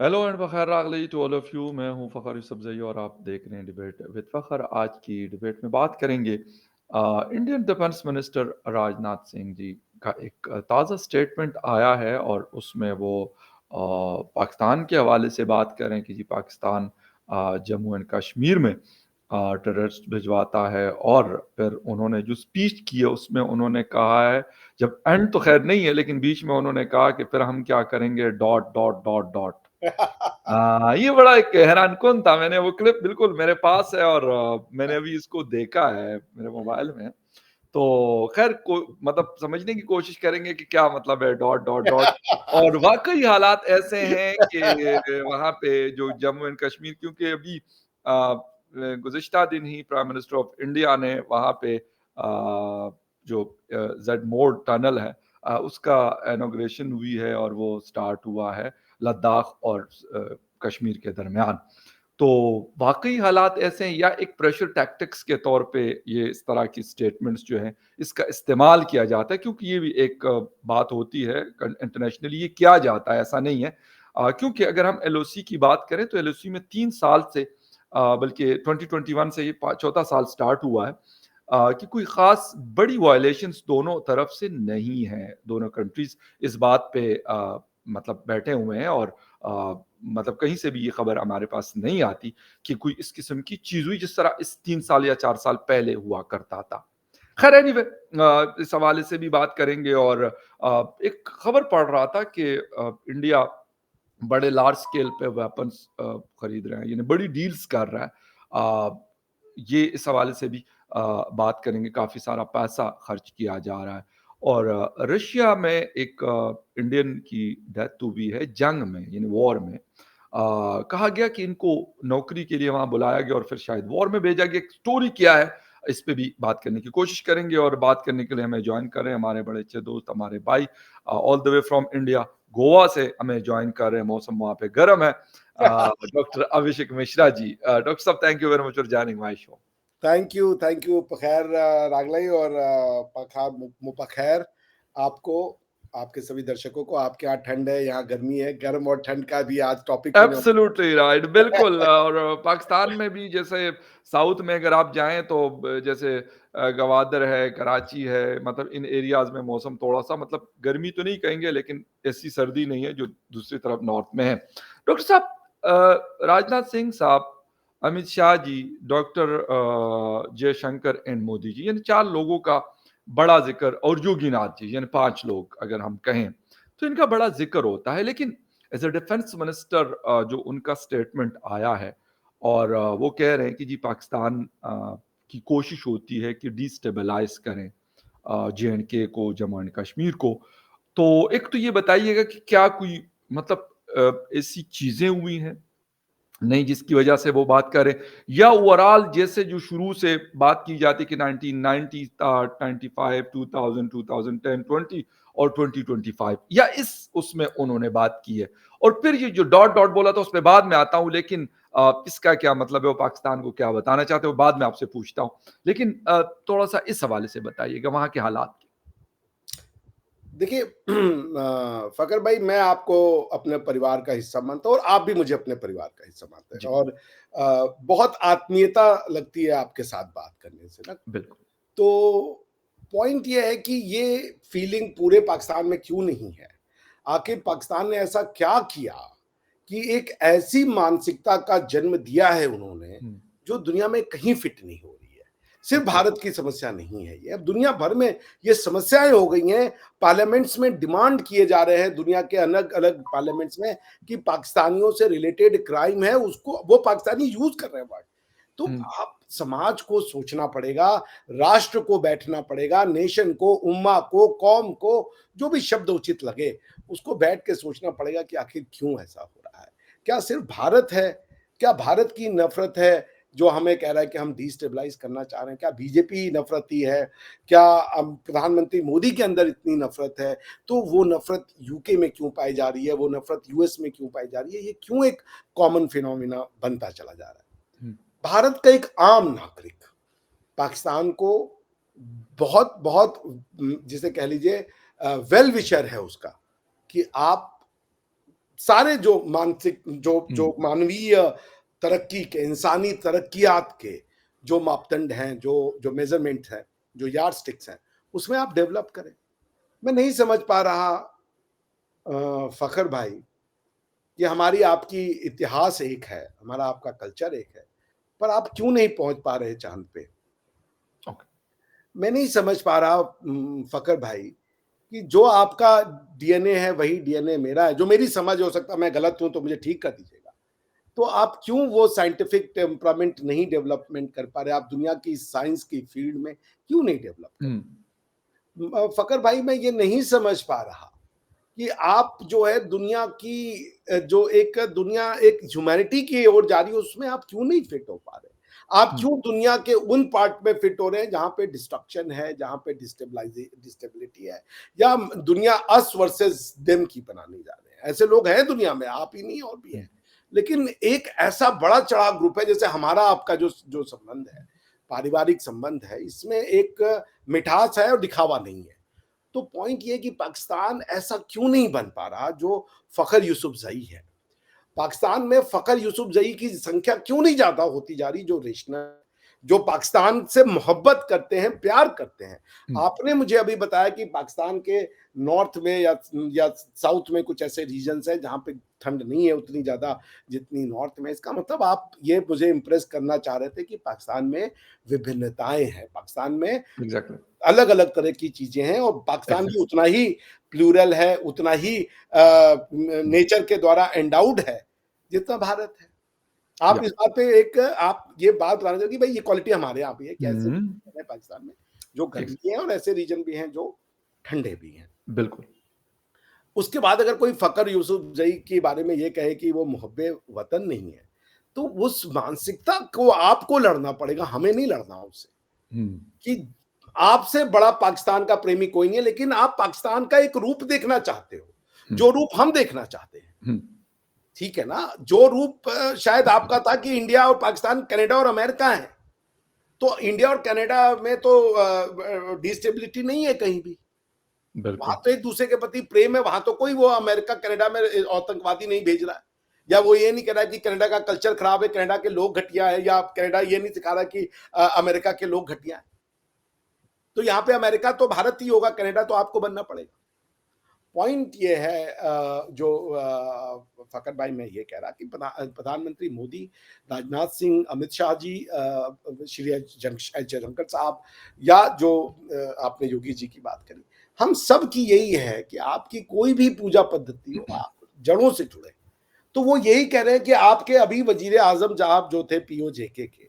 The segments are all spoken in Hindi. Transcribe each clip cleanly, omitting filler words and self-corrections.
हेलो एंड बखैर रागली टू ऑल ऑफ यू। मैं हूं फ़खर यूसुफज़ई और आप देख रहे हैं डिबेट विद फ़खर। आज की डिबेट में बात करेंगे Indian defence minister Rajnath Singh ji का एक ताज़ा स्टेटमेंट आया है और उसमें वो पाकिस्तान के हवाले से बात करें कि जी पाकिस्तान जम्मू एंड कश्मीर में टेररिस्ट भिजवाता है। और फिर उन्होंने जो स्पीच की है उसमें उन्होंने कहा है, जब एंड तो खैर नहीं है लेकिन बीच में उन्होंने कहा कि फिर हम क्या करेंगे डॉट डॉट डॉट डॉट। ये बड़ा एक हैरानकुन था। मैंने वो क्लिप बिल्कुल मेरे पास है और मैंने अभी इसको देखा है मेरे मोबाइल में। तो खैर को मतलब समझने की कोशिश करेंगे कि क्या मतलब है डॉट डॉट डॉट। और वाकई हालात ऐसे हैं कि वहां पे जो जम्मू एंड कश्मीर, क्योंकि अभी गुज़िश्ता दिन ही प्राइम मिनिस्टर ऑफ इंडिया ने वहां पे जो जेड मोड टनल है उसका इनॉग्रेशन हुई है और वो स्टार्ट हुआ है लद्दाख और कश्मीर के दरमियान। तो वाकई हालात ऐसे हैं या एक प्रेशर टैक्टिक्स के तौर पे ये इस तरह की स्टेटमेंट्स जो हैं इसका इस्तेमाल किया जाता है, क्योंकि ये भी एक बात होती है इंटरनेशनली ये किया जाता है, ऐसा नहीं है। क्योंकि अगर हम एलओसी की बात करें तो एलओसी में 3 साल से बल्कि 2021 से ये चौथा साल स्टार्ट हुआ है कि कोई खास बड़ी वायलेशंस दोनों तरफ से नहीं है। दोनों कंट्रीज इस बात पे मतलब बैठे हुए हैं और मतलब कहीं से भी ये खबर हमारे पास नहीं आती कि कोई इस किस्म की चीज हुई जिस तरह इस 3 साल या 4 साल पहले हुआ करता था। खैर एनीवे इस हवाले से भी बात करेंगे। और एक खबर पढ़ रहा था कि इंडिया बड़े लार्ज स्केल पे वेपन्स खरीद रहे हैं, यानी बड़ी डील्स कर रहा है। ये इस हवाले से भी बात करेंगे। काफी सारा पैसा खर्च किया जा रहा है और रशिया में एक इंडियन की डेथ हुई है जंग में, यानी वॉर में। कहा गया कि इनको नौकरी के लिए वहां बुलाया गया और फिर शायद वॉर में भेजा गया। एक स्टोरी क्या है इस पे भी बात करने की कोशिश करेंगे। और बात करने के लिए हमें ज्वाइन कर रहे हैं हमारे बड़े अच्छे दोस्त, हमारे भाई all the way from India, Goa से हमें ज्वाइन कर रहे हैं। मौसम वहां पे गर्म है। डॉक्टर अभिषेक मिश्रा जी। डॉक्टर साहब, thank you very much for joining my show. Thank you पखैर रागलाई और पखार मुपखैर आपको, आपके सभी दर्शकों को। आपके यहाँ ठंड है, यहाँ गर्मी है। गर्म और ठंड का भी आज टॉपिक होने एब्सोल्युटली राइट, वाला बिल्कुल। है। और पाकिस्तान में भी जैसे साउथ में अगर आप जाएं तो जैसे गवादर है, कराची है, मतलब इन एरियाज में मौसम थोड़ा सा मतलब गर्मी तो नहीं कहेंगे लेकिन ऐसी सर्दी नहीं है जो दूसरी तरफ नॉर्थ में है। डॉक्टर साहब, राजनाथ सिंह साहब, अमित शाह जी, डॉक्टर जयशंकर एंड मोदी जी, यानी 4 लोगों का बड़ा जिक्र, और योगीनाथ जी, यानी 5 लोग अगर हम कहें तो इनका बड़ा जिक्र होता है। लेकिन एज अ डिफेंस मिनिस्टर जो उनका स्टेटमेंट आया है और वो कह रहे हैं कि जी पाकिस्तान की कोशिश होती है कि डिस्टेबलाइज करें जे.एंड.के को, जम्मू एंड कश्मीर को। तो एक तो ये बताइएगा कि क्या कोई मतलब ऐसी चीजें हुई हैं नहीं जिसकी वजह से वो बात करें, या ओवरऑल जैसे जो शुरू से बात की जाती कि 1990 था, 95, 2000, 2010, 20 और 2025, या इस उसमें उन्होंने बात की है। और फिर ये जो डॉट डॉट बोला था उस पर बाद में आता हूं, लेकिन इसका क्या मतलब है, वो पाकिस्तान को क्या बताना चाहते हो बाद में आपसे पूछता हूं। लेकिन थोड़ा सा इस हवाले से बताइएगा वहां के हालात की। देखिए फ़खर भाई, मैं आपको अपने परिवार का हिस्सा मानता हूँ और आप भी मुझे अपने परिवार का हिस्सा मानते हैं, जी, और बहुत आत्मीयता लगती है आपके साथ बात करने से ना। बिल्कुल। तो पॉइंट ये है कि ये फीलिंग पूरे पाकिस्तान में क्यों नहीं है? आखिर पाकिस्तान ने ऐसा क्या किया कि एक ऐसी मानसिकता का जन्म दिया है उन्होंने, जो दुनिया में कहीं फिट नहीं हो रही है। सिर्फ ओके। भारत की समस्या नहीं है ये, अब दुनिया भर में ये समस्याएं हो गई हैं। पार्लियामेंट्स में डिमांड किए जा रहे हैं दुनिया के अलग-अलग पार्लियामेंट्स में कि पाकिस्तानियों से रिलेटेड क्राइम है उसको वो पाकिस्तानी यूज़ कर रहे हैं वर्ड। तो आप समाज को सोचना पड़ेगा, राष्ट्र को बैठना पड़ेगा, नेशन को, उम्मा को, कौम को, जो भी शब्द उचित लगे, उसको बैठ के सोचना पड़ेगा कि आखिर क्यों ऐसा हो रहा है? क्या सिर्फ भारत है? क्या भारत की नफ़रत है जो हमें कह रहा है कि हम डिस्टेबलाइज़ करना चाह रहे हैं? क्या बीजेपी नफ़रती है? क्या प्रधानमंत्री मोदी के अंदर इतनी नफ़रत है? तो वो नफ़रत यूके में क्यों पाई जा रही है? वो नफ़रत यूएस में क्यों पाई जा रही है? ये क्यों एक कॉमन फिनोमिना बनता चला जा रहा है? भारत का एक आम नागरिक पाकिस्तान को बहुत बहुत जिसे कह लीजिए वेल विशर है उसका, कि आप सारे जो मानसिक जो हुँ, मानवीय तरक्की के, इंसानी तरक्कियात के जो मापदंड हैं, जो मेजरमेंट है, जो यार्डस्टिक्स हैं, उसमें आप डेवलप करें। मैं नहीं समझ पा रहा फ़खर भाई, कि हमारी आपकी इतिहास एक है, हमारा आपका कल्चर एक है, पर आप क्यों नहीं पहुँच पा रहे चाँद पे? ओके। मैं नहीं समझ पा रहा फ़खर भाई, कि जो आपका डीएनए है वही डीएनए मेरा है। जो मेरी समझ, हो सकता है मैं गलत हूँ तो मुझे ठीक कर दीजिएगा। तो आप क्यों वो साइंटिफिक टेम्परामेंट नहीं डेवलपमेंट कर पा रहे? आप दुनिया की साइंस की फील्ड में क्यों नहीं डेवलप कर हुँ, फ़खर भाई, मैं ये नहीं समझ पा रहा कि आप जो है दुनिया की जो एक दुनिया एक ह्यूमैनिटी की ओर जा रही है, उसमें आप क्यों नहीं फिट हो पा रहे? आप हुँ, क्यों दुनिया के उन पार्ट में फिट हो रहे हैं जहाँ पे डिस्ट्रक्शन है, जहाँ पे डिस्टेबिलिटी है, या दुनिया अस वर्सेस देम की बनाने जा रहे हैं? ऐसे लोग हैं दुनिया में, आप ही नहीं और भी हुँ, हैं। लेकिन एक ऐसा बड़ा चढ़ा ग्रुप है, जैसे हमारा आपका जो जो संबंध है, पारिवारिक संबंध है, इसमें एक मिठास है और दिखावा नहीं है। तो पॉइंट ये है कि पाकिस्तान ऐसा क्यों नहीं बन पा रहा जो फ़खर यूसुफ़ज़ई है? पाकिस्तान में फ़खर यूसुफ़ज़ई की संख्या क्यों नहीं ज़्यादा होती जा रही, जो रेशनल, जो पाकिस्तान से मोहब्बत करते हैं, प्यार करते हैं? हुँ, आपने मुझे अभी बताया कि पाकिस्तान के नॉर्थ में या साउथ में कुछ ऐसे रीजन्स हैं जहाँ पे ठंड नहीं है उतनी ज़्यादा जितनी नॉर्थ में। इसका मतलब आप ये मुझे इम्प्रेस करना चाह रहे थे कि पाकिस्तान में विभिन्नताएँ हैं, पाकिस्तान में एग्ज़ैक्टली, अलग-अलग तरह की चीज़ें हैं, और पाकिस्तान भी एग्ज़ैक्टली, उतना ही प्लूरल है, उतना ही हुँ, नेचर के द्वारा एंडाउड है, जितना भारत है। आप या इस बात पे एक आप ये बात बताना चाहिए कि भाई ये क्वालिटी हमारे यहाँ भी है, कि ऐसे हुँ, रीजन है पाकिस्तान में, जो एग्ज़ गर्म भी हैं और ऐसे रीजन भी हैं जो ठंडे भी हैं। बिल्कुल, उसके बाद अगर कोई फ़खर यूसुफ़ज़ई के बारे में ये कहे कि वो मुहब्बे वतन नहीं है, तो उस मानसिकता को आपको लड़ना पड़ेगा, हमें नहीं लड़ना उससे। हुँ, कि आपसे बड़ा पाकिस्तान का प्रेमी कोई नहीं है, लेकिन आप पाकिस्तान का एक रूप देखना चाहते हो, हुँ, जो रूप हम देखना चाहते हैं। हुँ, ठीक है ना? जो रूप शायद आपका था कि इंडिया और पाकिस्तान, कनाडा और अमेरिका है। तो इंडिया और कनाडा में तो डिस्टेबिलिटी नहीं है कहीं भी। वहाँ बिल्कुल, तो एक-दूसरे के प्रति प्रेम है, वहाँ तो कोई वो अमेरिका, कनाडा में आतंकवादी नहीं भेज रहा है। या वो ये नहीं कह रहा है कि कनाडा का कल्चर खराब है, कनाडा के लोग घटिया है, या कनाडा ये नहीं सिखा रहा कि अमेरिका के लोग घटिया हैं। तो यहाँ पे अमेरिका तो भारत ही होगा, कनाडा तो आपको बनना पड़ेगा। पॉइंट ये है जो फ़खर भाई मैं ये कह रहा कि प्रधानमंत्री मोदी, राजनाथ सिंह, अमित शाह जी, श्री जयशंकर साहब, या जो आपने योगी जी की बात करी, हम सब की यही है कि आपकी कोई भी पूजा पद्धति हो, आप जड़ों से जुड़े। तो वो यही कह रहे हैं कि आपके अभी वज़ीर आज़म साहब जो थे पीओ जेके के,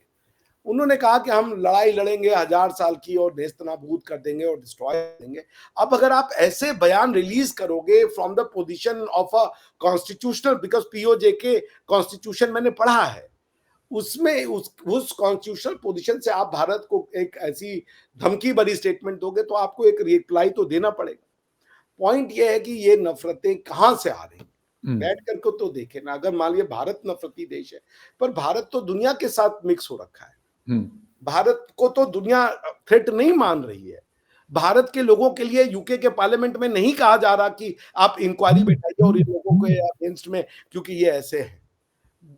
उन्होंने कहा कि हम लड़ाई लड़ेंगे 1000 साल की और नेस्तनाबूद कर देंगे और डिस्ट्रॉय कर देंगे। अब अगर आप ऐसे बयान रिलीज करोगे from the position of a constitutional, because PoJK constitution मैंने पढ़ा है, उसमें उस कॉन्स्टिट्यूशनल पोजीशन से आप भारत को एक ऐसी धमकी भरी स्टेटमेंट दोगे तो आपको एक रिप्लाई तो देना पड़ेगा। पॉइंट ये है कि ये नफ़रतें कहाँ से आ रही हैं? हुँ, बैठ कर को तो देखें ना, अगर मान लीजिए भारत नफ़रती देश है, पर भारत तो दुनिया के साथ मिक्स हो रखा है। हुँ, भारत को तो दुनिया थ्रेट नहीं मान रही है। भारत के लोगों के लिए यूके के पार्लियामेंट में नहीं कहा जा रहा कि आप इंक्वायरी बैठाइए और इन लोगों के अगेंस्ट में, क्योंकि ये ऐसे हैं।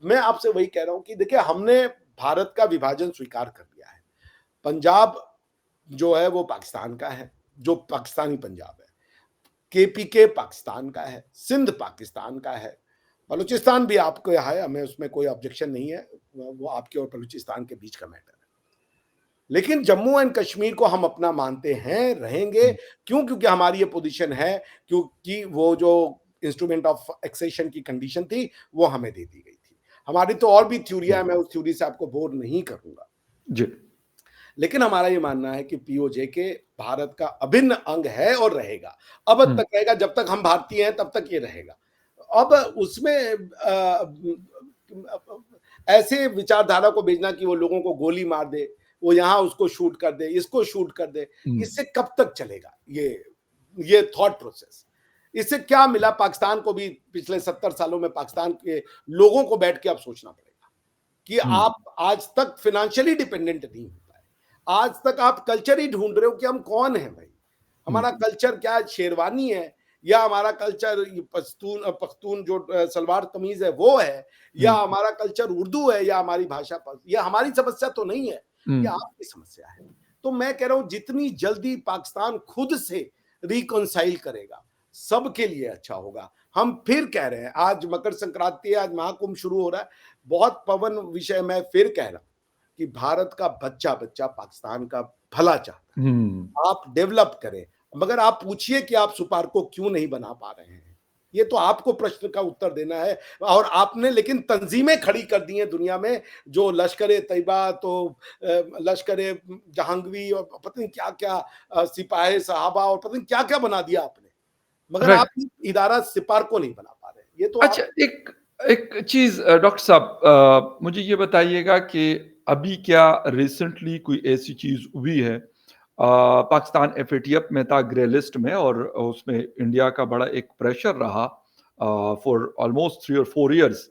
मैं आपसे वही कह रहा हूँ कि देखिए, हमने भारत का विभाजन स्वीकार कर लिया है। पंजाब जो है वो पाकिस्तान का है, जो पाकिस्तानी पंजाब है। केपीके पाकिस्तान का है, सिंध पाकिस्तान का है, बलूचिस्तान भी आपके यहाँ है, हमें उसमें कोई ऑब्जेक्शन नहीं है। वो आपके और बलूचिस्तान के बीच का मैटर है। लेकिन जम्मू एंड कश्मीर को हम अपना मानते हैं, रहेंगे। हुँ, क्यों? क्योंकि हमारी ये पोजीशन है, क्योंकि वो जो इंस्ट्रूमेंट ऑफ एक्सेशन की कंडीशन थी, वो हमें दे दी गई थी। हमारी तो और भी थ्योरियाँ जी, हैं, मैं उस थ्योरी से आपको बोर नहीं करूँगा। जी, लेकिन हमारा ये मानना है कि पीओजेके भारत का अभिन्न अंग है और रहेगा। अब हुँ, तक रहेगा, जब तक हम भारतीय हैं तब तक ये रहेगा। अब उसमें ऐसे विचारधारा को भेजना कि वो लोगों को गोली मार दे, वो यहाँ उसको शूट कर दे, इसको शूट कर दे, हुँ, इससे कब तक चलेगा ये थॉट प्रोसेस? इससे क्या मिला पाकिस्तान को भी? पिछले 70 सालों में पाकिस्तान के लोगों को बैठ के अब सोचना पड़ेगा कि हुँ, आप आज तक फाइनेंशियली डिपेंडेंट नहीं हो पाए। आज तक आप कल्चर ही ढूँढ रहे हो कि हम कौन हैं भाई? हुँ, हमारा कल्चर क्या है? शेरवानी है या हमारा कल्चर पख्तून जो सलवार कमीज है वो है, या हुँ, हमारा कल्चर उर्दू है, या हमारी भाषा ये हमारी समस्या तो नहीं है, हुँ, ये आपकी समस्या है। तो मैं कह रहा हूं जितनी जल्दी पाकिस्तान खुद से रिकॉन्साइल करेगा, सबके लिए अच्छा होगा। हम फिर कह रहे हैं, आज मकर संक्रांति है, आज महाकुंभ शुरू हो रहा है, बहुत पवन विषय मैं फिर कह रहा हूं कि भारत का बच्चा बच्चा पाकिस्तान का भला चाहता हुँ। है, आप डेवलप करें। मगर आप पूछिए कि आप सुपार को क्यों नहीं बना पा रहे हैं, ये तो आपको प्रश्न का उत्तर देना है। और आपने लेकिन तंजीमें खड़ी कर दी हैं दुनिया में, जो लश्कर ए तैयबा, तो लश्कर ए जहांगवी, और पता नहीं क्या क्या, सिपाही साहबा, और पता नहीं क्या क्या बना दिया आपने, मगर आप राइट। इदारा सिपार को नहीं बना पा रहे, ये तो अच्छा, आप। एक एक चीज़ डॉक्टर साहब, मुझे ये बताइएगा कि अभी क्या रिसेंटली कोई ऐसी चीज़ हुई है, पाकिस्तान एफएटीएफ में था, ग्रे लिस्ट में, और उसमें इंडिया का बड़ा एक प्रेशर रहा फॉर ऑलमोस्ट 3 और 4 इयर्स,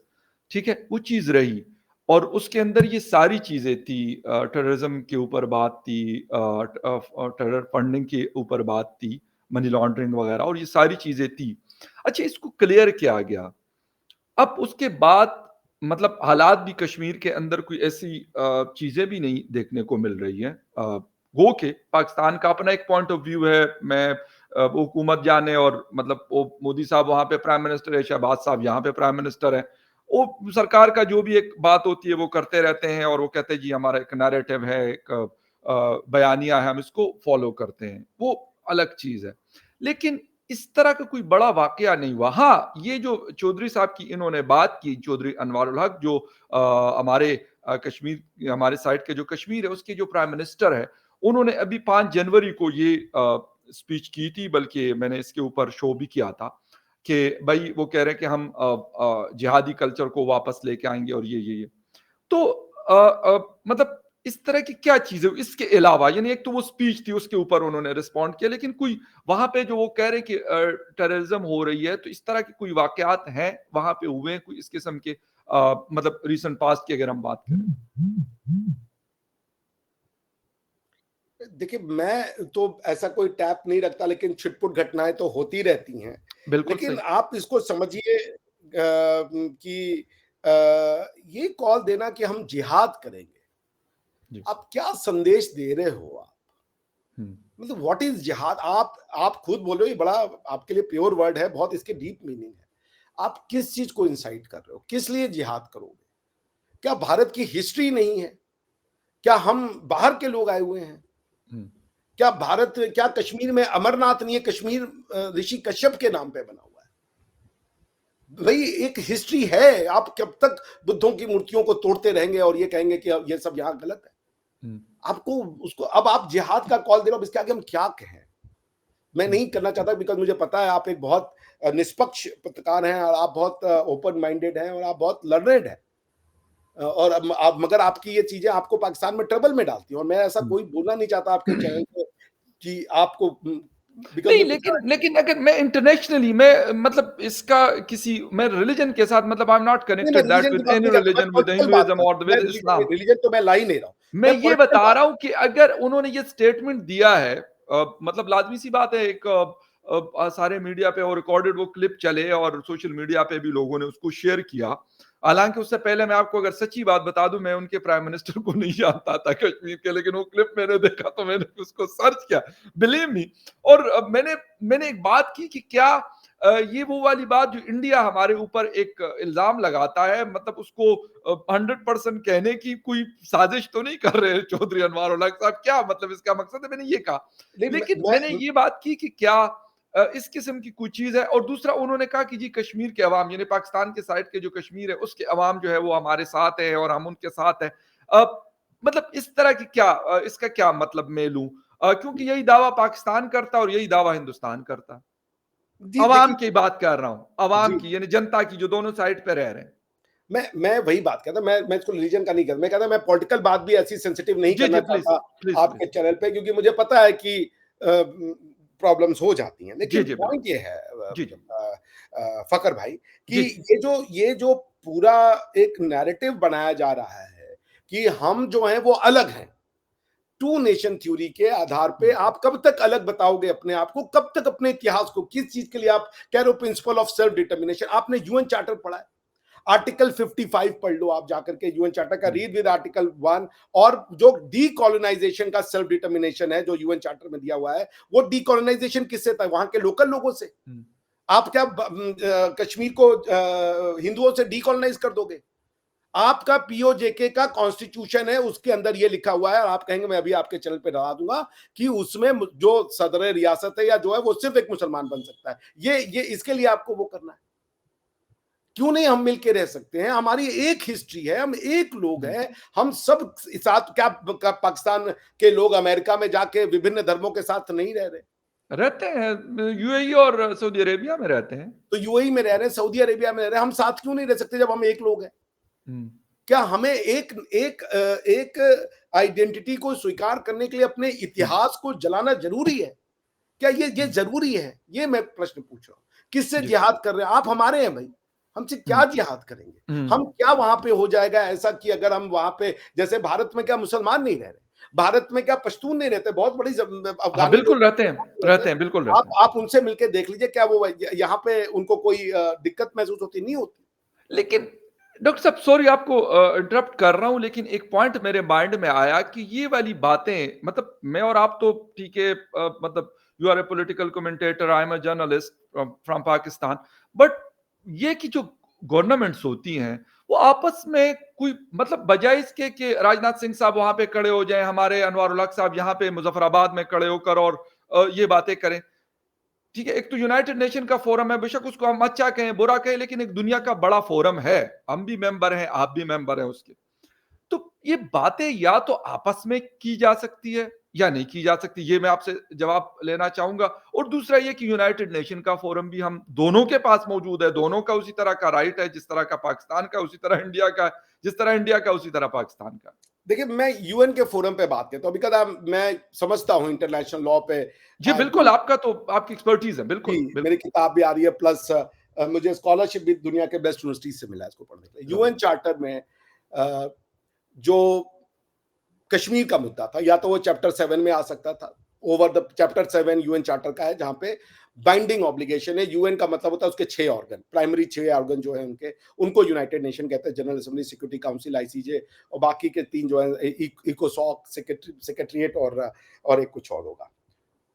ठीक है? वो चीज़ रही और उसके अंदर ये सारी चीज़ें थी, टेररिज़्म के ऊपर बात थी, टेरर फंडिंग के ऊपर बात थी, मनी लॉन्ड्रिंग वगैरह, और ये सारी चीज़ें थी। अच्छा, इसको क्लियर किया गया। अब उसके बाद मतलब हालात भी कश्मीर के अंदर कोई ऐसी चीज़ें भी नहीं देखने को मिल रही हैं। गो के पाकिस्तान का अपना एक पॉइंट ऑफ व्यू है, मैं वो हुकूमत जाने, और मतलब वो मोदी साहब वहाँ पे प्राइम मिनिस्टर है, शहबाज साहब यहाँ पे प्राइम मिनिस्टर हैं। वो सरकार का जो भी एक बात होती है वो करते रहते हैं, और वो कहते हैं जी हमारा एक नैरेटिव है, एक बयानिया है, हम इसको फॉलो करते हैं। वो अलग चीज़ है। लेकिन इस तरह का कोई बड़ा वाकया नहीं हुआ। हाँ, ये जो चौधरी साहब की इन्होंने बात की, चौधरी अनवारुल हक, जो हमारे कश्मीर, हमारे साइड के जो कश्मीर है उसके जो प्राइम मिनिस्टर है, उन्होंने अभी 5 जनवरी को ये स्पीच की थी, बल्कि मैंने इसके ऊपर शो भी किया था कि भई वो कह रहे हैं कि हम जिहादी कल्चर को वापस लेके आएँगे, और ये। तो मतलब इस तरह की क्या चीज़ें इसके अलावा, यानी एक तो वो स्पीच थी उसके ऊपर उन्होंने रिस्पॉन्ड किया, लेकिन कोई वहाँ पे जो वो कह रहे हैं कि टेररिज्म हो रही है, तो इस तरह के कोई वाक़यात हैं वहाँ पे हुए हैं कोई इस किस्म के, मतलब रीसेंट पास्ट की अगर हम बात करें? देखिए, मैं तो ऐसा कोई टैप नहीं रखता, लेकिन छिटपुट घटनाएँ तो होती रहती हैं। बिल्कुल लेकिन सही। आप इसको समझिए कि ये कॉल देना कि हम जिहाद करेंगे, जी। आप क्या संदेश दे रहे हो आप? हुँ, मतलब व्हाट इज़ जिहाद? आप खुद बोल रहे हो, ये बड़ा आपके लिए प्योर वर्ड है, बहुत इसके डीप मीनिंग है। आप किस चीज़ को इंसाइट कर रहे हो? किस लिए जिहाद करोगे? क्या भारत की हिस्ट्री नहीं है? क्या हम बाहर के लोग आए हुए हैं? हुँ, क्या कश्मीर में अमरनाथ नहीं है, कश्मीर ऋषि कश्यप के नाम पे बना हुआ है। भई एक हिस्ट्री है, आप कब तक बुद्धों की मूर्तियों को तोड़ते रहेंगे और ये कहेंगे कि ये सब यहाँ गलत है? हुँ, आपको उसको अब आप जिहाद का कॉल दे रहे हो, अब इसके आगे हम क्या कहें? मैं हुँ, नहीं करना चाहता, बिकॉज़ मुझे पता है आप एक बहुत निष्पक्ष पत्रकार हैं, और आप बहुत ओपन माइंडेड हैं, और आप बहुत लर्नेड हैं। और अब आप, मगर आपकी ये चीज़ें आपको पाकिस्तान में ट्रबल में डालती हैं, और मैं ऐसा हुँ। कोई बोलना नहीं चाहता आपके चैनल पे कि आपको बिकॉज़ नहीं, मुझे पता लेकिन है। लेकिन अगर मैं इंटरनेशनली, मैं मतलब इसका किसी, मैं रिलिजन के साथ, मतलब आई एम नॉट नहीं, मैं कनेक्टेड दैट रिलीजन की विद बात एनी नहीं करता, मैं रिलिजन, विद पॉलिटिकल बात हिंदुइज्म कर रहा और हूँ। मैं विद इस्लाम। रिलीजन तो मैं ला ही नहीं रहा हूँ। मैं मैं ये पॉलिटिकल बता बात। रहा हूँ कि अगर उन्होंने ये स्टेटमेंट दिया है, मतलब लाज़मी सी बात है, एक सारे मीडिया पे और रिकॉर्डेड वो क्लिप चले, और सोशल मीडिया पे भी लोगों ने उसको शेयर किया। हालाँकि उससे पहले मैं आपको अगर सच्ची बात बता दूँ, मैं उनके प्राइम मिनिस्टर को नहीं जानता था कश्मीर के, लेकिन वो क्लिप मैंने देखा तो मैंने उसको सर्च किया, बिलीव मी। और मैंने मैंने एक बात की कि क्या ये वो वाली बात जो इंडिया हमारे ऊपर एक इल्ज़ाम लगाता है, मतलब उसको 100% कहने की कोई साजिश तो नहीं कर रहे हैं चौधरी अनवर उल हक साहब, क्या मतलब इसका मकसद है, मैंने ये कहा। नहीं, लेकिन मैंने ये बात की कि क्या इस किस्म की कोई चीज़ है, और दूसरा उन्होंने कहा कि जी कश्मीर के अवाम, यानी पाकिस्तान के साइड के जो कश्मीर है उसके अवाम जो है वो हमारे साथ है और हम उनके साथ हैं। अ, मतलब इस तरह की क्या, इसका क्या मतलब मैं लूँ? क्योंकि यही दावा पाकिस्तान करता है और यही दावा हिंदुस्तान करता है। जी, अवाम की देखिए। बात कर रहा हूँ, अवाम जी, की यानी जनता की जो दोनों साइड पे रह रहे हैं। मैं वही बात कहता, मैं इसको रिलीजन का नहीं कर, मैं कहता मैं पॉलिटिकल बात भी ऐसी सेंसिटिव नहीं जी, करना जी, प्लीज़, चाहता प्लीज़, आपके प्लीज़। चैनल पे, क्योंकि मुझे पता है कि प्रॉब्लम्स हो जाती हैं। जी, लेकिन जी, पॉइंट बिल्कुल। ये है जी, जी। फ़खर भाई, कि जी, जी। ये जो पूरा एक नैरेटिव बनाया जा रहा है कि हम जो हैं वो अलग हैं। टू नेशन थ्योरी के आधार पे आप कब तक अलग बताओगे अपने आप को, कब तक अपने इतिहास को, किस चीज के लिए आप कह रहे हो प्रिंसिपल ऑफ सेल्फ डिटर्मिनेशन? आपने यूएन चार्टर पढ़ा है? आर्टिकल 55 पढ़ लो आप जाकर के यूएन चार्टर का, रीड विद आर्टिकल 1। और जो डीकोलोनाइजेशन का सेल्फ डिटर्मिनेशन है जो यूएन चार्टर में दिया हुआ है, वो डीकोलोनाइजेशन किससे था? वहां के लोकल लोगों से। आप क्या कश्मीर को हिंदुओं से डीकोलोनाइज कर दोगे? आपका पीओजेके का कॉन्स्टिट्यूशन है, उसके अंदर ये लिखा हुआ है, और आप कहेंगे मैं अभी आपके चैनल पे डरा दूंगा कि उसमें जो सदर रियासत है या जो है वो सिर्फ एक मुसलमान बन सकता है। ये इसके लिए आपको वो करना है? क्यों नहीं हम मिलके रह सकते हैं? हमारी एक हिस्ट्री है, हम एक लोग हैं, हम सब साथ। क्या पाकिस्तान के लोग अमेरिका में जाके विभिन्न धर्मों के साथ नहीं रह रहे? रहते हैं, यूएई और सऊदी अरेबिया में रहते हैं। तो यूएई में रह रहे हैं, सऊदी अरेबिया में रह रहे हैं, हम साथ क्यों नहीं रह सकते जब हम एक लोग हैं? क्या हमें एक एक एक आइडेंटिटी को स्वीकार करने के लिए अपने इतिहास को जलाना जरूरी है? क्या ये जरूरी है? ये मैं प्रश्न पूछ रहा हूँ। किससे जी। जिहाद कर रहे हैं आप? हमारे हैं भाई, हमसे क्या जिहाद करेंगे? हम क्या वहां पे हो जाएगा ऐसा कि अगर हम वहां पे, जैसे भारत में क्या मुसलमान नहीं रह रहे? भारत में क्या पश्तून नहीं रहते? बहुत बड़ी हाँ, अफगानी लोग बिल्कुल रहते हैं, रहते हैं, बिल्कुल रहते हैं। आप उनसे मिलकर देख लीजिए, क्या वो यहाँ पे उनको कोई दिक्कत महसूस होती? नहीं होती। लेकिन डॉक्टर साहब, सॉरी आपको इंटरप्ट कर रहा हूं, लेकिन एक पॉइंट मेरे माइंड में आया कि ये वाली बातें, मतलब मैं और आप तो ठीक है, मतलब you are a political commentator, I am a journalist from Pakistan, but ये कि जो गवर्नमेंट्स होती हैं वो आपस में कोई, मतलब बजाय इसके कि राजनाथ सिंह साहब वहां पे खड़े हो जाएं, हमारे अनवारुल हक साहब यहाँ पे मुजफ्फराबाद में खड़े होकर और ये बातें करें। ठीक है, एक तो यूनाइटेड नेशन का फोरम है, बेशक उसको हम अच्छा कहें बुरा कहें, लेकिन एक दुनिया का बड़ा फोरम है, हम भी मेंबर हैं, आप भी मेंबर हैं उसके। तो ये बातें या तो आपस में की जा सकती है या नहीं की जा सकती, ये मैं आपसे जवाब लेना चाहूंगा। और दूसरा ये कि यूनाइटेड नेशन का फोरम भी हम दोनों के पास मौजूद है, दोनों का उसी तरह का राइट है, जिस तरह का पाकिस्तान का उसी तरह इंडिया का, जिस तरह इंडिया का उसी तरह पाकिस्तान का। देखिए, मैं यूएन के फोरम पे बात करता हूँ बिकॉज मैं समझता हूँ इंटरनेशनल लॉ पे। जी बिल्कुल, आपका तो आपकी एक्सपर्टीज है, बिल्कुल जी, मेरी बिल्कुल। किताब भी आ रही है, प्लस मुझे स्कॉलरशिप भी दुनिया के बेस्ट यूनिवर्सिटी से मिला है इसको पढ़ने के लिए। यूएन चार्टर में जो कश्मीर का मुद्दा था, या तो वो चैप्टर 7 में आ सकता था। Over the chapter 7 UN charter का है, जहां पे बाइंडिंग ऑब्लिगेशन है। यूएन का मतलब होता है उसके 6 ऑर्गन, प्राइमरी 6 ऑर्गन जो है उनके, उनको यूनाइटेड नेशन कहते हैं, general assembly, security council, ICJ, और बाकी के 3 जो है इकोसॉक, सेक्रेटरीट और एक कुछ और होगा।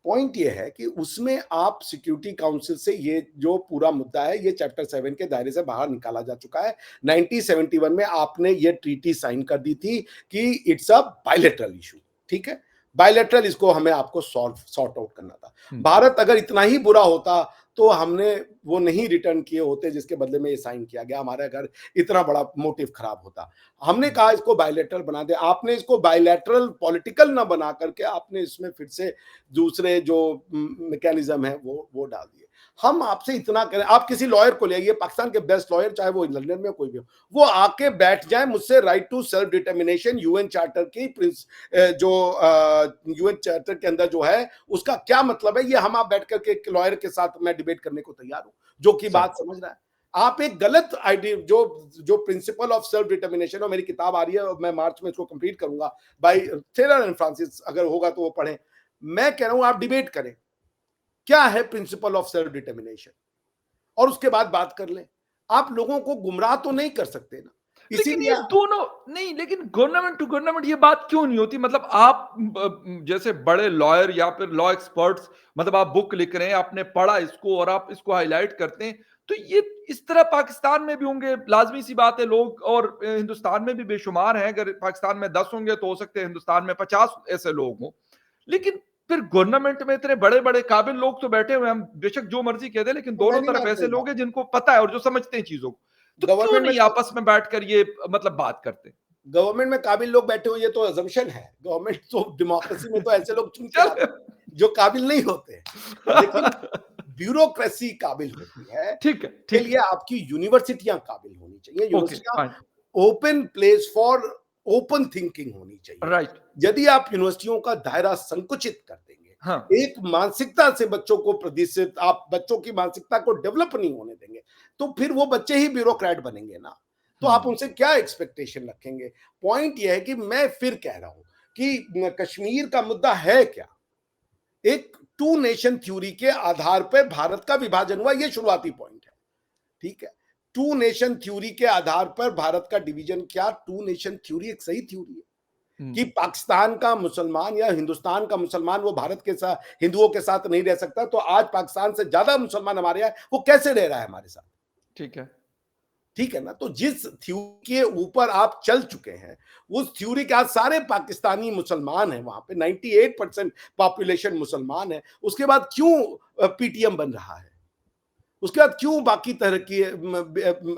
पॉइंट ये है कि उसमें आप सिक्योरिटी काउंसिल से ये जो पूरा मुद्दा है, ये चैप्टर 7 के दायरे से बाहर निकाला जा चुका है। 1971 में आपने ये ट्रीटी साइन कर दी थी कि इट्स अ बायलैटरल इशू। ठीक है, बायलैटरल इसको हमें आपको सॉर्ट आउट करना था। भारत अगर इतना ही बुरा होता तो हमने वो नहीं रिटर्न किए होते जिसके बदले में ये साइन किया गया। हमारे अगर इतना बड़ा मोटिव खराब होता, हमने कहा इसको बायलैटरल बना दे। आपने इसको बायलैटरल पॉलिटिकल ना बना करके आपने इसमें फिर से दूसरे जो मैकेनिज्म है वो डाल दिए। हम आपसे इतना करें, आप किसी लॉयर को ले आइए, पाकिस्तान के बेस्ट लॉयर, चाहे वो लंदन में कोई भी हो, वो आके बैठ जाए मुझसे right to self determination UN charter की जो यूएन चार्टर के अंदर जो है उसका क्या मतलब है, ये हम आप बैठ करके लॉयर के साथ मैं डिबेट करने को तैयार हूं, जो की बात समझ रहा है। आप एक गलत आइडिया, जो प्रिंसिपल ऑफ सेल्फ डिटर्मिनेशन, और मेरी किताब आ रही है और मैं मार्च में इसको कंप्लीट करूंगा, बाय थेलर एंड फ्रांसिस, अगर होगा तो वो पढ़ें। मैं कह रहा हूं आप डिबेट करें क्या है प्रिंसिपल ऑफ सेल्फ डिटर्मिनेशन, और उसके बाद बात कर लें। आप लोगों को गुमराह तो नहीं कर सकते ना, लेकिन इसीलिए ये दोनों नहीं, लेकिन गवर्नमेंट टू गवर्नमेंट ये बात क्यों नहीं होती? मतलब आप जैसे बड़े लॉयर या फिर लॉ एक्सपर्ट्स, मतलब आप बुक लिख रहे हैं, आपने पढ़ा इसको और आप इसको हाईलाइट करते हैं, तो ये इस तरह पाकिस्तान में भी होंगे, लाजमी सी बात है लोग, और हिंदुस्तान में भी बेशुमार हैं। अगर पाकिस्तान में 10 होंगे तो हो सकते हैं हिंदुस्तान में 50 ऐसे लोग हों। लेकिन फिर गवर्नमेंट में इतने बड़े बड़े काबिल लोग तो बैठे हुए हैं, हम बेशक जो मर्जी कह दें, लेकिन दोनों पहली तरफ बात, ऐसे लोग हैं जिनको पता है और जो समझते हैं चीजों को। तो क्यों गवर्नमेंट में नहीं आपस में बैठकर ये मतलब बात करते? गवर्नमेंट में काबिल लोग बैठे हो, ये तो अजम्पशन है। गवर्नमेंट तो डेमोक्रेसी में तो ऐसे लोग चुन के चल। आते हैं जो काबिल नहीं होते। लेकिन ब्यूरोक्रेसी काबिल होती है, ठीक है, के ठीक लिए आपकी यूनिवर्सिटियां काबिल होनी चाहिए। है, ओके यूनिवर्सिटियां fine, open place for open thinking होनी चाहिए। राइट, यदि आप यूनिवर्सिटियों का दायरा संकुचित कर हाँ, देंगे, एक मानसिकता से बच्चों को प्रदिशित, आप बच्चों की मानसिकता को डेवलप नहीं होने देंगे, तो फिर वो बच्चे ही ब्यूरोक्रेट बनेंगे ना। तो आप उनसे क्या एक्सपेक्टेशन रखेंगे? पॉइंट ये है कि मैं फिर कह रहा हूं कि कश्मीर का मुद्दा है क्या? एक टू नेशन थ्योरी के आधार पे भारत का विभाजन हुआ, ये शुरुआती पॉइंट है, ठीक है? टू नेशन थ्योरी के आधार पर भारत का डिवीजन क्या? टू नेशन थ्योरी एक सही थ्योरी है हुँ। कि पाकिस्तान का मुसलमान या हिंदुस्तान का मुसलमान वो भारत के साथ, हिंदुओं के साथ नहीं रह सकता, तो आज पाकिस्तान से ज्यादा मुसलमान हमारे यहाँ, वो कैसे रह रहा है हमारे साथ? ठीक है। ठीक है ना? तो जिस थ्योरी के ऊपर आप चल चुके हैं, उस थ्योरी के आज सारे पाकिस्तानी मुसलमान हैं, वहां पे 98% पॉपुलेशन मुसलमान है। उसके बाद क्यों पीटीएम बन रहा है? उसके बाद क्यों बाकी तरह की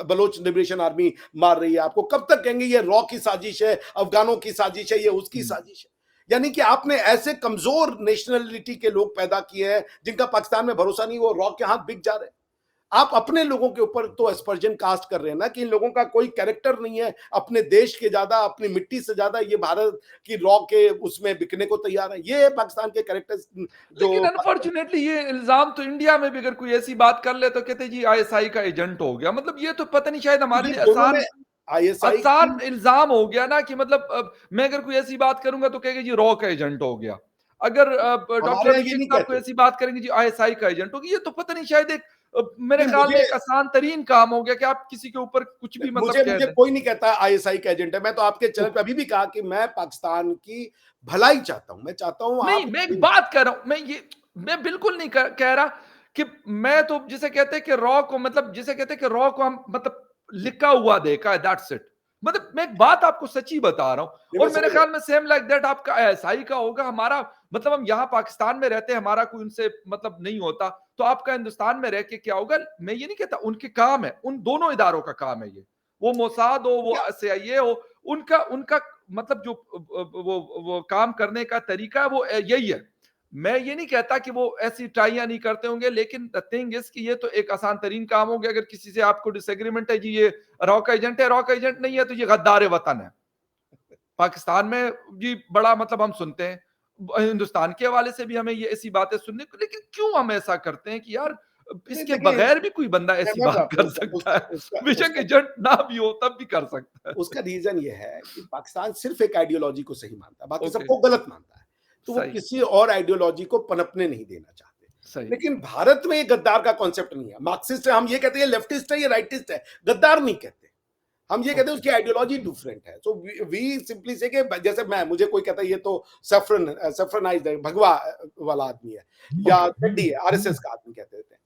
बलोच लिबरेशन आर्मी मार रही है आपको? कब तक कहेंगे ये रॉ की साजिश है, अफगानों की साजिश है, ये उसकी हुँ। साजिश है? यानी कि आपने ऐसे कमजोर नेशनलिटी के लोग पैदा किए हैं जिनका पाकिस्तान में भरोसा नहीं, वो रॉ के हाथ बिक जा रहे हैं। आप अपने लोगों के ऊपर तो एस्पर्जन कास्ट कर रहे हैं ना कि इन लोगों का कोई कैरेक्टर नहीं है, अपने देश के ज्यादा, अपनी मिट्टी से ज्यादा ये भारत की रॉ के उसमें बिकने को तैयार है। ये है पाकिस्तान के कैरेक्टर्स जो लेकिन अनफॉर्चुनेटली ये इल्ज़ाम तो इंडिया में भी अगर कोई ऐसी बात कर ले तो कहते हैं जी आईएसआई का एजेंट हो गया। मतलब ये तो पता नहीं शायद हमारे ये लिए दोनों में आसान आईएसआई की आसान इल्ज़ाम हो गया ना कि मतलब मैं अगर कोई ऐसी बात करूँगा तो कहेंगे जी रॉ का एजेंट हो गया। अगर डॉक्टर हमारे यहाँ ये अभिषेक नहीं साहब कोई कहते। ऐसी बात करेंगे जी आईएसआई का एजेंट हो गया। ये तो पता नहीं शायद एक मेरे नहीं, ख्याल में एक आसान तरीन काम हो गया कि आप किसी के ऊपर कुछ भी मतलब मुझे कह मुझे दें। कोई नहीं कहता आईएसआई का एजेंट है। मैं तो आपके चैनल पे अभी भी कहा कि मैं पाकिस्तान की भलाई चाहता हूं। मैं चाहता हूं नहीं, आप मैं एक बात कर रहा हूँ, मैं बिल्कुल नहीं कह रहा कि मैं तो जिसे कहते हैं कि रॉ को मतलब जिसे कहते हैं कि रॉ को हम मतलब लिखा हुआ देखा है दैट्स इट। मतलब मैं एक बात आपको सच्ची बता रहा हूँ ये मैं और मेरे समझ रहा ख्याल में सेम लाइक दैट आपका एएसआई का होगा। हमारा मतलब हम यहाँ पाकिस्तान में रहते हैं, हमारा कोई उनसे मतलब नहीं होता, तो आपका हिंदुस्तान में रह के क्या होगा? मैं ये नहीं कहता, उनके काम है, उन दोनों इदारों का काम है ये। वो मोसाद हो, हूं। वो सीआईए हो, उनका उनका मतलब जो वो काम करने का तरीका है वो यही है। मैं ये नहीं कहता कि वो ऐसी ट्राइयाँ नहीं करते होंगे, लेकिन द थिंग इज़ कि ये तो एक आसान तरीन काम हो गया। अगर किसी से आपको डिसएग्रीमेंट है जी ये रॉ का एजेंट है, रॉ का एजेंट नहीं है तो ये गद्दार वतन है। पाकिस्तान में जी बड़ा मतलब हम सुनते हैं। हिंदुस्तान के हवाले से भी हमें ये ऐसी बातें सुनने को, लेकिन क्यों हम ऐसा करते हैं कि यार नहीं इसके देखिए, बगैर भी कोई बंदा ऐसी मैं बात बताता हूँ कर उसका सकता उसका है। उसका बेशक उसका एजेंट ना भी हो तब भी कर सकता है। उसका रीजन ये है कि पाकिस्तान सिर्फ एक आइडियोलॉजी को सही मानता है, बाकी ओके, सबको गलत मानता है। तो वो सही, किसी और आइडियोलॉजी को पनपने नहीं देना चाहते। सही। लेकिन भारत में ये गद्दार का कॉन्सेप्ट नहीं है। मार्क्सिस्ट है, हम ये कहते हैं लेफ्टिस्ट है, ये राइटिस्ट है, गद्दार नहीं कहते। हम ये कहते हैं ओके। उसकी आइडियोलॉजी डिफरेंट है। सो वी सिंपली से कि जैसे मैं, मुझे कोई कहता है ये तो सैफरनाइज्ड है, भगवा वाला आदमी है, या ओके। चड्डी है, आरएसएस का आदमी कहते थे।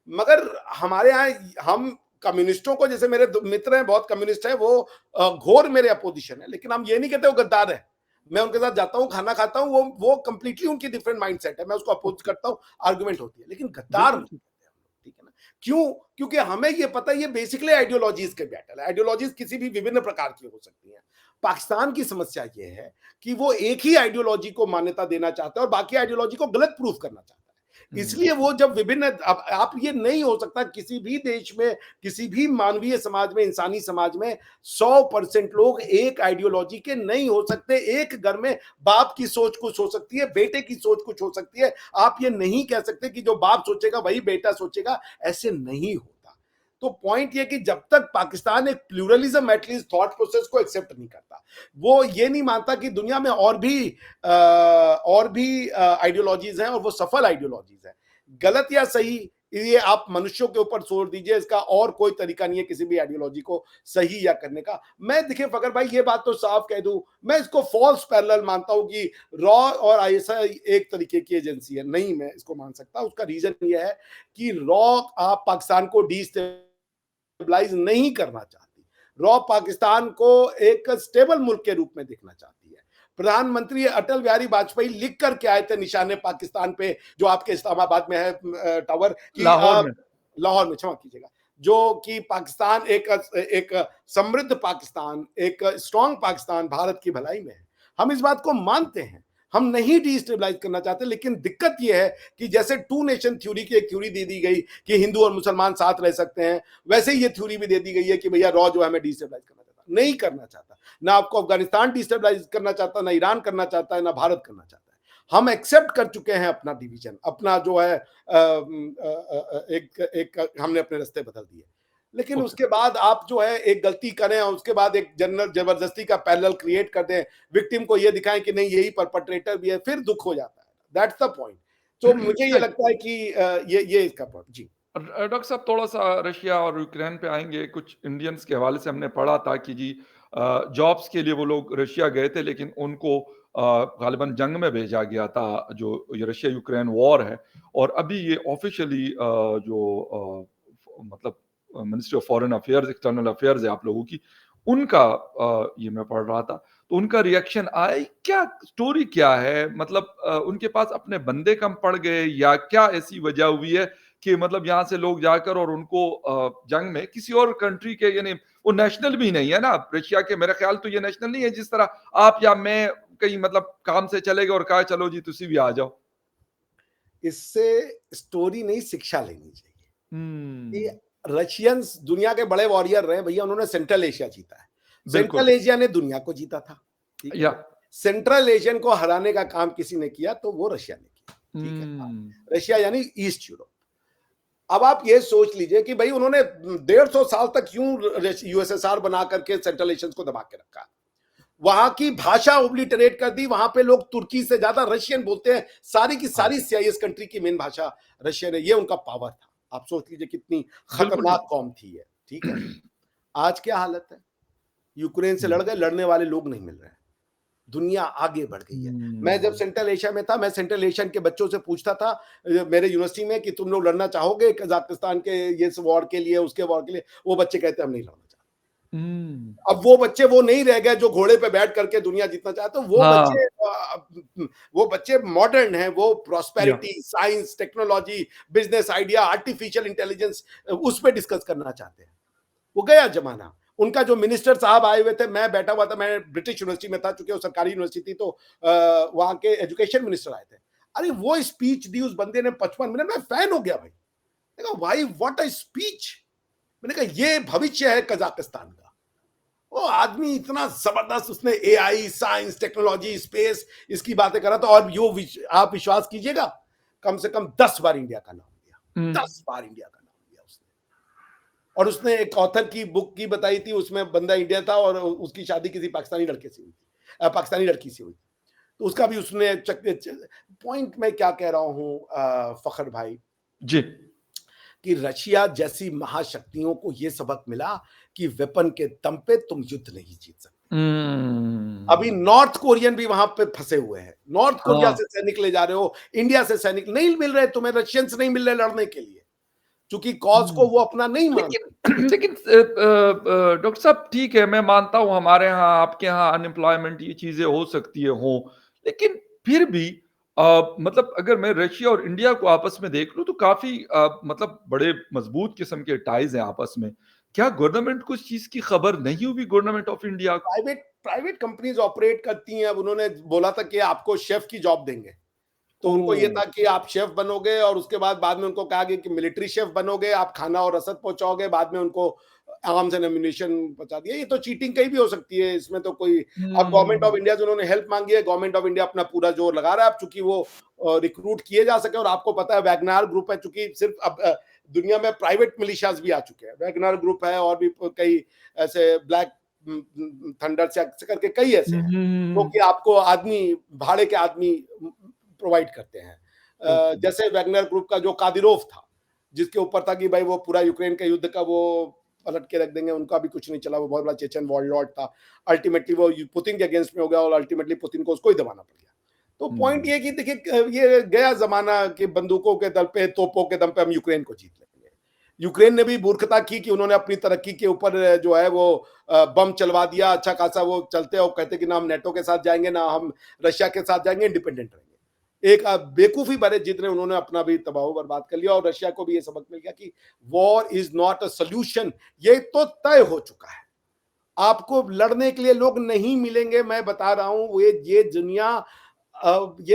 मगर हमारे यहाँ हम कम्युनिस्टों को, जैसे मेरे मित्र हैं बहुत कम्युनिस्ट हैं, वो घोर मेरे अपोजिशन है, लेकिन हम ये नहीं कहते वो गद्दार है। मैं उनके साथ जाता हूँ, खाना खाता हूँ, वो कंप्लीटली उनकी डिफरेंट माइंडसेट है, मैं उसको अपोज ओके, करता हूँ, आर्गुमेंट होती है, लेकिन गद्दार बिल्कुल नहीं ठीक। कहते हम लोग, ठीक है ना? क्यों? क्योंकि हमें ये पता है ये बेसिकली आइडियोलॉजीज के बैटल है। आइडियोलॉजीज किसी भी विभिन्न प्रकार की हो सकती हैं। पाकिस्तान की समस्या ये है कि वो एक ही आइडियोलॉजी को मान्यता देना चाहता है और बाकी आइडियोलॉजी को गलत प्रूफ करना चाहता है। हुँ, इसलिए वो जब विभिन्न, अब आप ये नहीं हो सकता किसी भी देश में, किसी भी मानवीय समाज में, इंसानी समाज में 100% लोग एक आइडियोलॉजी के नहीं हो सकते। एक घर में बाप की सोच कुछ हो सकती है, बेटे की सोच कुछ हो सकती है। आप ये नहीं कह सकते कि जो बाप सोचेगा वही बेटा सोचेगा, ऐसे नहीं होता। तो पॉइंट ये कि जब तक पाकिस्तान एक प्लूरलिज्म एटलीस्ट थॉट प्रोसेस को एक्सेप्ट नहीं करता, वो ये नहीं मानता कि दुनिया में और भी आइडियोलॉजीज हैं और वो सफल आइडियोलॉजीज हैं, गलत या सही, ये आप मनुष्यों के ऊपर छोड़ दीजिए। इसका और कोई तरीका नहीं है किसी भी आइडियोलॉजी को सही या करने का। मैं देखिए फकर भाई, ये बात तो साफ कह दूं, मैं इसको फॉल्स पैरेलल मानता हूं कि रॉ और आईएसआई एक तरीके की एजेंसी है। नहीं, मैं इसको मान सकता। उसका रीजन ये है कि रॉ आप पाकिस्तान को डिस्टेबलाइज नहीं करना चाहती। रॉ पाकिस्तान को एक स्टेबल मुल्क के रूप में देखना चाहती है। प्रधानमंत्री अटल बिहारी वाजपेयी लिख करके आए थे निशाने पाकिस्तान पे, जो आपके इस्लामाबाद में है टावर की, लाहौर में। लाहौर में, क्षमा कीजिएगा, जो कि पाकिस्तान एक समृद्ध पाकिस्तान, एक स्ट्रांग पाकिस्तान भारत की भलाई में है। हम इस बात को मानते हैं, हम नहीं डिस्टेबलाइज करना चाहते। लेकिन दिक्कत यह है कि जैसे टू नेशन थ्योरी की एक थ्योरी दे दी गई कि हिंदू और मुसलमान साथ रह सकते हैं, वैसे ही ये थ्योरी भी दे दी गई है कि भैया रॉ जो है हमें डिस्टेबलाइज करना चाहता, नहीं करना चाहता। ना आपको अफगानिस्तान डिस्टेबलाइज करना चाहता, ना ईरान करना चाहता है, ना भारत करना चाहता है। हम एक्सेप्ट कर चुके हैं अपना डिवीजन, अपना जो है एक एक हमने अपने रास्ते बदल दिए। लेकिन ओके। उसके बाद आप जो है एक गलती करें और उसके बाद एक जनरल जबरदस्ती का पैरेलल क्रिएट कर दें, विक्टिम को ये दिखाएं कि नहीं यही परपट्रेटर भी है, फिर दुख हो जाता है। That's the point. तो मुझे ये राइट। लगता है कि ये इसका पॉइंट जी। डॉक्टर साहब थोड़ा-सा रशिया और यूक्रेन पे आएँगे। कुछ इंडियंस के हवाले से हमने पढ़ा था कि जी जॉब्स के लिए वो लोग रशिया गए थे, लेकिन उनको ग़ालिबन जंग में भेजा गया था, जो ये रशिया-यूक्रेन वॉर है। और अभी ये ऑफ़िशियली जो मतलब ministry of foreign affairs, external affairs है आप लोगों की, उनका ये मैं पढ़ रहा था। तो उनका रिएक्शन आया, क्या स्टोरी क्या है? मतलब उनके पास अपने बंदे कम पड़ गए या क्या ऐसी वजह हुई है कि मतलब यहाँ से लोग जाकर और उनको जंग में किसी और कंट्री के, यानी वो नेशनल भी नहीं है ना रशिया के, मेरा ख्याल तो ये नेशनल नहीं है जिस तरह आप या मैं कहीं मतलब काम से चले गए और कहा चलो जी तुसी भी आ जाओ। इससे स्टोरी नहीं, शिक्षा लेनी चाहिए हुँ, कि रशियंस दुनिया के बड़े वॉरियर रहे भैया, उन्होंने सेंट्रल एशिया जीता है। बिल्कुल। सेंट्रल एशिया ने दुनिया को जीता था, ठीक है या ना? सेंट्रल एशियन को हराने का काम किसी ने किया तो वो रशिया ने किया, ठीक है? हाँ, हुँ, रशिया यानी ईस्ट यूरोप। अब आप ये सोच लीजिए कि भाई उन्होंने 150 साल तक क्यों यूएसएसआर बना करके सेंट्रल एशियंस को दबा के रखा। वहां की भाषा ओब्लिटरेट कर दी, वहां पे लोग तुर्की से ज्यादा रशियन बोलते हैं, सारी की हाँ, सारी सीआईएस कंट्री की मेन भाषा रशियन है, ये उनका पावर था। आप सोच लीजिए कितनी बिल्कुल ठीक। खतरनाक कौम थी ये, ठीक है? आज क्या हालत है? यूक्रेन से हुँ, लड़ गए, लड़ने वाले लोग नहीं मिल रहे हैं। दुनिया आगे बढ़ गई है। मैं जब हुँ, सेंट्रल एशिया में था, मैं सेंट्रल एशियन के बच्चों से पूछता था मेरे यूनिवर्सिटी में कि तुम लोग लड़ना चाहोगे कजाकिस्तान के ये वॉर के लिए, उसके वॉर के लिए? वो बच्चे कहते हैं हम नहीं लड़ना चाहते। हुँ, अब वो बच्चे वो नहीं रह गए जो घोड़े पे बैठ करके दुनिया जीतना चाहते, हाँ, वो बच्चे मॉडर्न हैं, वो या prosperity, science, technology, business idea, artificial intelligence उस पे डिस्कस करना चाहते हैं। वो गया जमाना। उनका जो मिनिस्टर साहब आए हुए थे, मैं बैठा हुआ था, मैं ब्रिटिश यूनिवर्सिटी में था, चूंकि वो सरकारी यूनिवर्सिटी थी, तो वहां के एजुकेशन मिनिस्टर आए थे। अरे वो स्पीच दी उस बंदे ने 55 मिनट, मैं फैन हो गया भाई। मैंने कहा भाई व्हाट अ स्पीच। मैंने कहा ये भविष्य है कजाकिस्तान का। वो आदमी इतना जबरदस्त, उसने एआई, साइंस, टेक्नोलॉजी, स्पेस इसकी बातें करा, तो और आप विश्वास कीजिएगा, कम से कम 10 बार इंडिया का नाम लिया, हुँ, 10 बार इंडिया का नाम लिया उसने। और उसने एक ऑथर की बुक की बताई थी, उसमें बंदा इंडिया था और उसकी शादी किसी पाकिस्तानी लड़के से हुई थी, पाकिस्तानी लड़की से हुई। तो उसका भी उसने पॉइंट मैं क्या कह रहा हूं फखर भाई, जी। कि रशिया जैसी महाशक्तियों को यह सबक मिला कि वेपन के दम पे तुम युद्ध नहीं जीत सकते। अभी हुँ, नॉर्थ कोरियन भी वहां पे फंसे हुए हैं, नॉर्थ कोरिया हाँ। से सैनिक ले जा रहे हो, इंडिया से सैनिक नहीं मिल रहे तुम्हें, रशियंस नहीं मिल रहे लड़ने के लिए, क्योंकि कॉज को हुँ। वो अपना नहीं लेकिन मानते। लेकिन डॉक्टर साहब ठीक है, मैं मानता हूँ हमारे यहाँ, आपके यहाँ अनएम्प्लॉयमेंट ये चीज़ें हो सकती है हों, लेकिन फिर भी मतलब अगर मैं रशिया और इंडिया को आपस में देख लूँ तो काफ़ी मतलब बड़े मज़बूत किस्म के टाइज़ हैं आपस में। क्या गवर्नमेंट को इस चीज़ की खबर नहीं हुई, गवर्नमेंट ऑफ इंडिया को? प्राइवेट प्राइवेट कंपनीज ऑपरेट करती हैं। अब उन्होंने बोला था कि आपको शेफ की जॉब देंगे, तो उनको ये ओह! था कि आप शेफ बनोगे और उसके बाद में उनको कहा गया कि मिलिट्री शेफ बनोगे, आप खाना और रसद पहुंचाओगे, बाद में उनको आर्म्स एंड एम्यूनिशन पहुंचा दिया। ये तो चीटिंग कहीं भी हो सकती है, इसमें तो कोई। अब गवर्नमेंट ऑफ हुँ, इंडिया से उन्होंने हेल्प मांगी है, गवर्नमेंट ऑफ इंडिया अपना पूरा जोर लगा रहा है, अब चूंकि वो रिक्रूट किए जा सके। और आपको पता है वैगनार ग्रुप है, चूंकि सिर्फ अब दुनिया में प्राइवेट मिलिशियाज भी आ चुके हैं, वैगनार ग्रुप है और भी कई ऐसे ब्लैक थंडर से करके कई ऐसे हुँ, हैं, हुँ, जो हुँ। कि आपको आदमी, भाड़े के आदमी प्रोवाइड करते हैं। ओके। जैसे वैगनर ग्रुप का जो कादिरोव था, जिसके ऊपर था कि भाई वो पूरा यूक्रेन के युद्ध का वो पलट के रख देंगे, उनका भी कुछ नहीं चला, वो बहुत बड़ा चेचन वॉरलॉर्ड था। अल्टीमेटली वो पुतिन के अगेंस्ट में हो गया और अल्टीमेटली पुतिन को उसको ही दबाना पड़ गया। तो पॉइंट हुँ, ये कि देखिए ये गया जमाना कि बंदूकों के दल पे, तोपों के दम पे हम यूक्रेन को जीत लेंगे। यूक्रेन ने भी मूर्खता की कि उन्होंने अपनी तरक्की के ऊपर जो है वो बम चलवा दिया। अच्छा खासा वो चलते और कहते कि ना हम नेटो के साथ जाएंगे, ना हम रशिया के साथ जाएंगे, इंडिपेंडेंट रहेंगे। एक बेवकूफी भरे जिद ने उन्होंने अपना भी तबाह बर्बाद कर लिया और रशिया को भी ये सबक मिल गया कि war is not a solution. ये तो तय हो चुका है, आपको लड़ने के लिए लोग नहीं मिलेंगे। मैं बता रहा हूं ये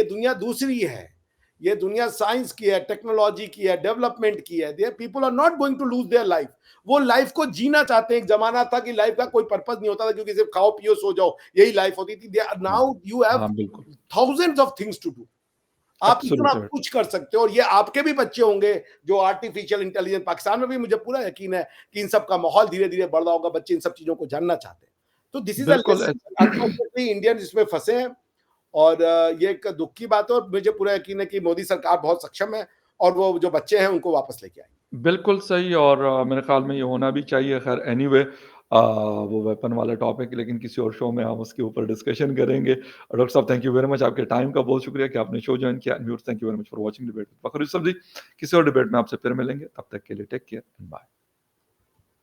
दुनिया दूसरी है। ये दुनिया साइंस की है, टेक्नोलॉजी की है, डेवलपमेंट की है। Their people are not going to lose their life. वो लाइफ को जीना चाहते हैं। एक जमाना था कि लाइफ का कोई पर्पस नहीं होता था, क्योंकि सिर्फ खाओ पियो सो जाओ, यही लाइफ होती थी। हुँ। नाउ यू हैव हाँ, बिल्कुल। Thousands of things to do. आप इतना एब्सोल्युटली। कुछ कर सकते हो और ये आपके भी बच्चे होंगे जो आर्टिफिशियल इंटेलिजेंस पाकिस्तान में भी मुझे पूरा यकीन है कि इन सब का माहौल धीरे-धीरे बढ़ रहा होगा, बच्चे इन सब चीज़ों को जानना चाहते हैं। तो दिस इज़ अ बिल्कुल लेसन अनफॉर्चुनेटली इंडियंस इसमें फँसे हैं और ये एक दुःख की बात है और मुझे पूरा यकीन है कि मोदी सरकार बहुत सक्षम है और वो जो बच्चे हैं उनको वापस लेके आएँगे। बिल्कुल सही और मेरे ख़्याल में ये होना भी चाहिए। ख़ैर एनीवे वो वेपन वाला टॉपिक लेकिन किसी और शो में हम उसके ऊपर डिस्कशन करेंगे। डॉक्टर साहब थैंक यू वेरी मच आपके टाइम का बहुत शुक्रिया कि आपने शो जॉइन किया। Viewers thank you very much for watching debate with Fakhar Yusuf ji. किसी और डिबेट में आपसे फिर मिलेंगे। तब तक के लिए take care and bye.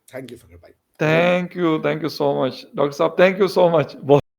Thank you Fakhar भाई। बहुत-बहुत thank you so much doctor साहब थैंक यू सो मच। बहुत